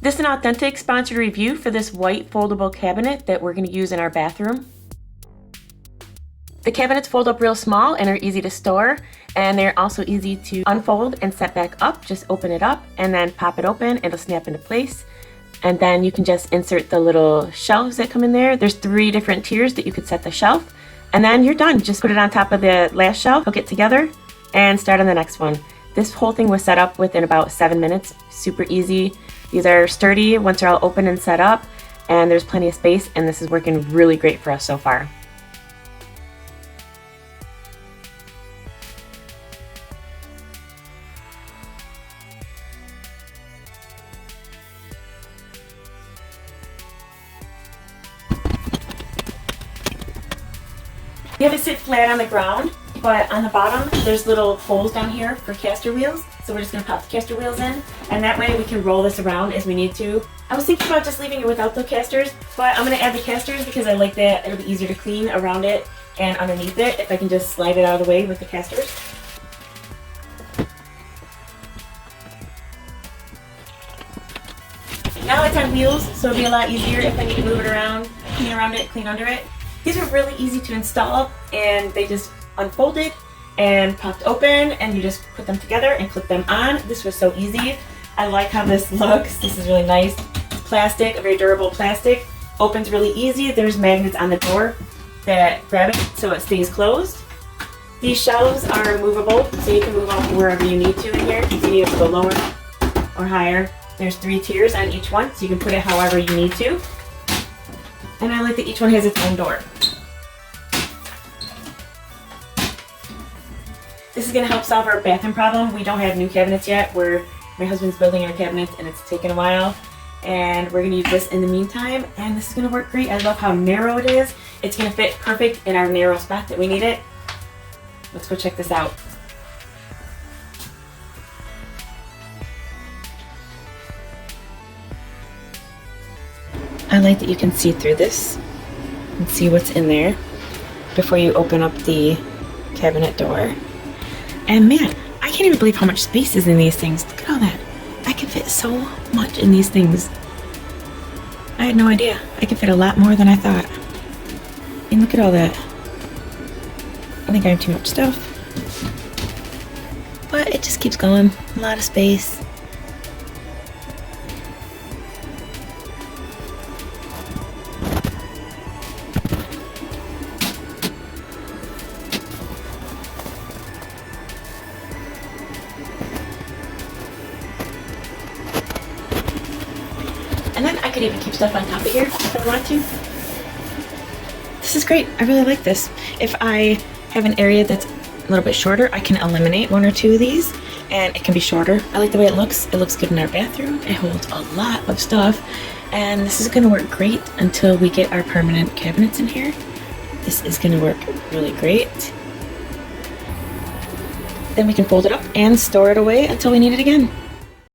This is an authentic sponsored review for this white foldable cabinet that we're going to use in our bathroom. The cabinets fold up real small and are easy to store, and they're also easy to unfold and set back up. Just open it up and then pop it open and it'll snap into place. And then you can just insert the little shelves that come in there. There's 3 different tiers that you could set the shelf, and then you're done. Just put it on top of the last shelf, hook it together, and start on the next one. This whole thing was set up within about 7 minutes. Super easy. These are sturdy once they're all open and set up, and there's plenty of space, and this is working really great for us so far. You have it sit flat on the ground, but on the bottom there's little holes down here for caster wheels. So we're just going to pop the caster wheels in, and that way we can roll this around as we need to. I was thinking about just leaving it without the casters, but I'm going to add the casters because I like that it'll be easier to clean around it and underneath it if I can just slide it out of the way with the casters. Now it's on wheels, so it'll be a lot easier if I need to move it around, clean around it, clean under it. These are really easy to install, and they just unfolded and popped open, and you just put them together and clip them on. This was so easy. I like how this looks. This is really nice. It's plastic, a very durable plastic. Opens really easy. There's magnets on the door that grab it so it stays closed. These shelves are movable, so you can move them wherever you need to in here. If you need it to go lower or higher. There's 3 tiers on each one, so you can put it however you need to. And I like that each one has its own door. This is going to help solve our bathroom problem. We don't have new cabinets yet. My husband's building our cabinets, and it's taken a while. And we're going to use this in the meantime, and this is going to work great. I love how narrow it is. It's going to fit perfect in our narrow spot that we need it. Let's go check this out. I like that you can see through this and see what's in there before you open up the cabinet door. And man, I can't even believe how much space is in these things. Look at all that. I can fit so much in these things. I had no idea. I can fit a lot more than I thought. And look at all that. I think I have too much stuff. But it just keeps going. A lot of space. And then I could even keep stuff on top of here if I want to. This is great. I really like this. If I have an area that's a little bit shorter, I can eliminate 1 or 2 of these, and it can be shorter. I like the way it looks. It looks good in our bathroom. It holds a lot of stuff, and this is going to work great until we get our permanent cabinets in here. This is going to work really great. Then we can fold it up and store it away until we need it again.